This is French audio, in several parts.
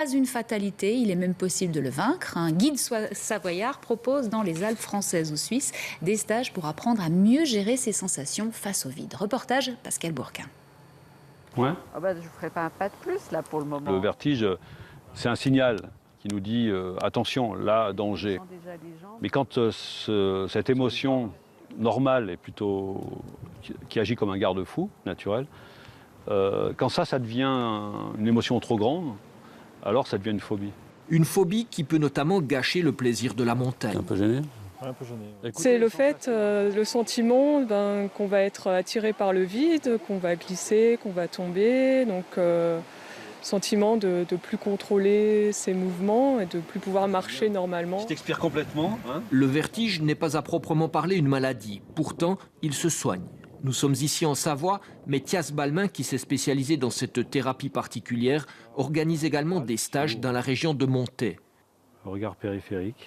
Pas une fatalité, il est même possible de le vaincre. Un guide savoyard propose dans les Alpes françaises ou suisses des stages pour apprendre à mieux gérer ses sensations face au vide. Reportage Pascal Bourquin. Ouais. Ah bah, je ne ferai pas un pas de plus là pour le moment. Le vertige, c'est un signal qui nous dit attention, là, danger. Mais quand cette émotion normale et plutôt qui agit comme un garde-fou naturel, quand ça devient une émotion trop grande, alors ça devient une phobie. Une phobie qui peut notamment gâcher le plaisir de la montagne. Un peu gêné. C'est le fait, le sentiment qu'on va être attiré par le vide, qu'on va glisser, qu'on va tomber. Donc, sentiment de plus contrôler ses mouvements et de plus pouvoir marcher normalement. Tu t'expires complètement. Hein. Le vertige n'est pas à proprement parler une maladie. Pourtant, il se soigne. Nous sommes ici en Savoie, mais Thias Balmain, qui s'est spécialisé dans cette thérapie particulière, organise également des stages dans la région de Montaix. Regard périphérique.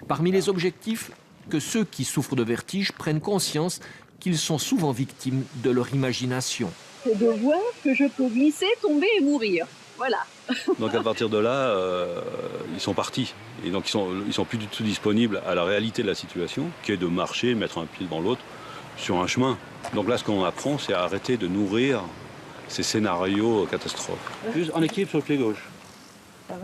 Parmi les objectifs, que ceux qui souffrent de vertige prennent conscience qu'ils sont souvent victimes de leur imagination. C'est de voir que je peux glisser, tomber et mourir. Voilà. Donc à partir de là, ils sont partis. Et donc ils sont plus du tout disponibles à la réalité de la situation, qui est de marcher, mettre un pied devant l'autre sur un chemin. Donc là, ce qu'on apprend, c'est à arrêter de nourrir ces scénarios catastrophes. Juste en équipe sur le pied gauche.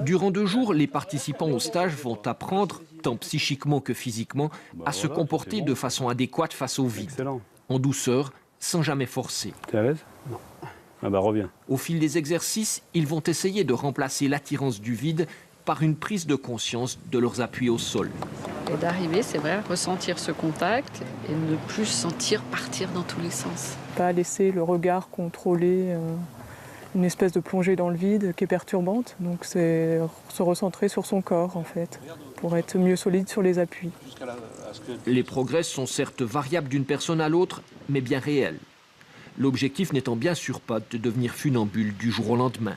Durant 2 jours, les participants au stage vont apprendre, tant psychiquement que physiquement, à se comporter de façon adéquate face au vide. Excellent. En douceur, sans jamais forcer. T'es à l'aise? Non. Ah bah reviens. Au fil des exercices, ils vont essayer de remplacer l'attirance du vide par une prise de conscience de leurs appuis au sol. Et d'arriver, c'est vrai, ressentir ce contact et ne plus sentir partir dans tous les sens. Pas laisser le regard contrôler une espèce de plongée dans le vide qui est perturbante. Donc c'est se recentrer sur son corps en fait, pour être mieux solide sur les appuis. Les progrès sont certes variables d'une personne à l'autre, mais bien réels. L'objectif n'étant bien sûr pas de devenir funambule du jour au lendemain.